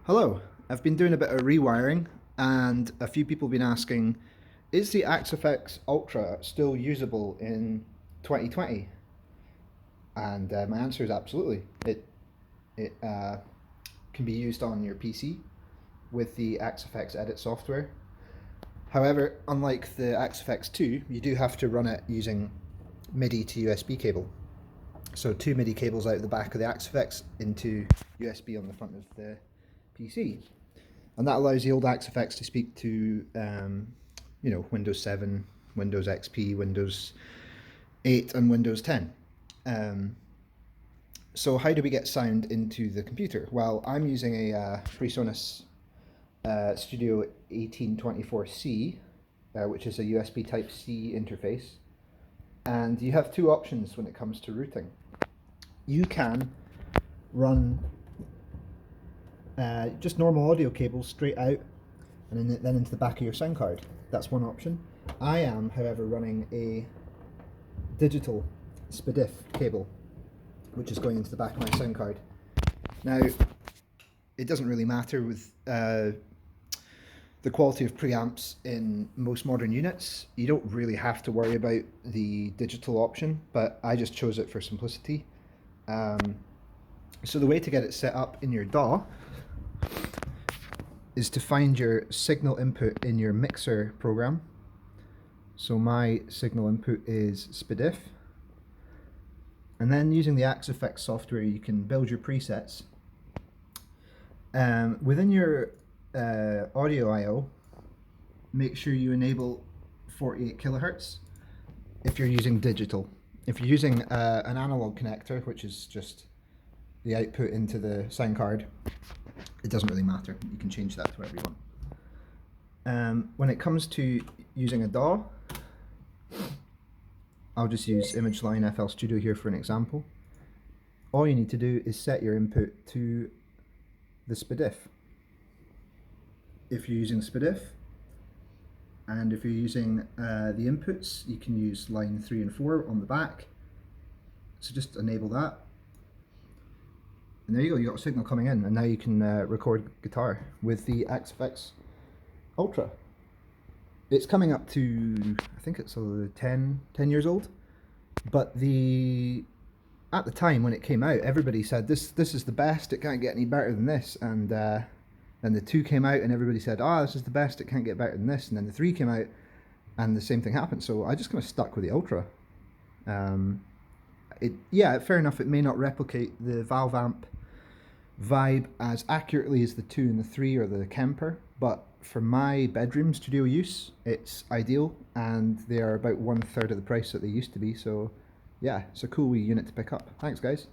Hello, I've been doing a bit of rewiring and a few people have been asking, is the AxeFX Ultra still usable in 2020? And my answer is absolutely. It can be used on your PC with the AxeFX edit software. However, unlike the AxeFX 2, you do have to run it using MIDI to USB cable. So two MIDI cables out the back of the AxeFX into USB on the front of the PC. And that allows the old AxeFX to speak to, Windows 7, Windows XP, Windows 8 and Windows 10. So how do we get sound into the computer? Well, I'm using a PreSonus Studio 1824C, which is a USB Type-C interface. And you have two options when it comes to routing. You can run just normal audio cables straight out and then into the back of your sound card. That's one option. I am, however, running a digital SPDIF cable, which is going into the back of my sound card. Now, it doesn't really matter with the quality of preamps in most modern units. You don't really have to worry about the digital option, but I just chose it for simplicity. So the way to get it set up in your DAW is to find your signal input in your mixer program. So my signal input is SPDIF. And then using the AxeFX software, you can build your presets. Within your audio I/O, make sure you enable 48 kilohertz if you're using digital. If you're using an analog connector, which is just the output into the sound card, it doesn't really matter. You can change that to whatever you want. When it comes to using a DAW, I'll just use ImageLine FL Studio here for an example. All you need to do is set your input to the SPDIF. If you're using SPDIF, and if you're using the inputs, you can use line 3 and 4 on the back. So just enable that. And there you go, you got a signal coming in, and now you can record guitar with the AxeFX Ultra. It's coming up to, I think it's 10 years old, but at the time when it came out, everybody said this is the best, it can't get any better than this, and then the 2 came out and everybody said, this is the best, it can't get better than this, and then the 3 came out and the same thing happened. So I just kind of stuck with the Ultra. Fair enough, it may not replicate the valve amp vibe as accurately as the 2 and the 3 or the Kemper, but for my bedroom studio use, it's ideal, and they are about 1/3 of the price that they used to be. So yeah, it's a cool wee unit to pick up. Thanks guys.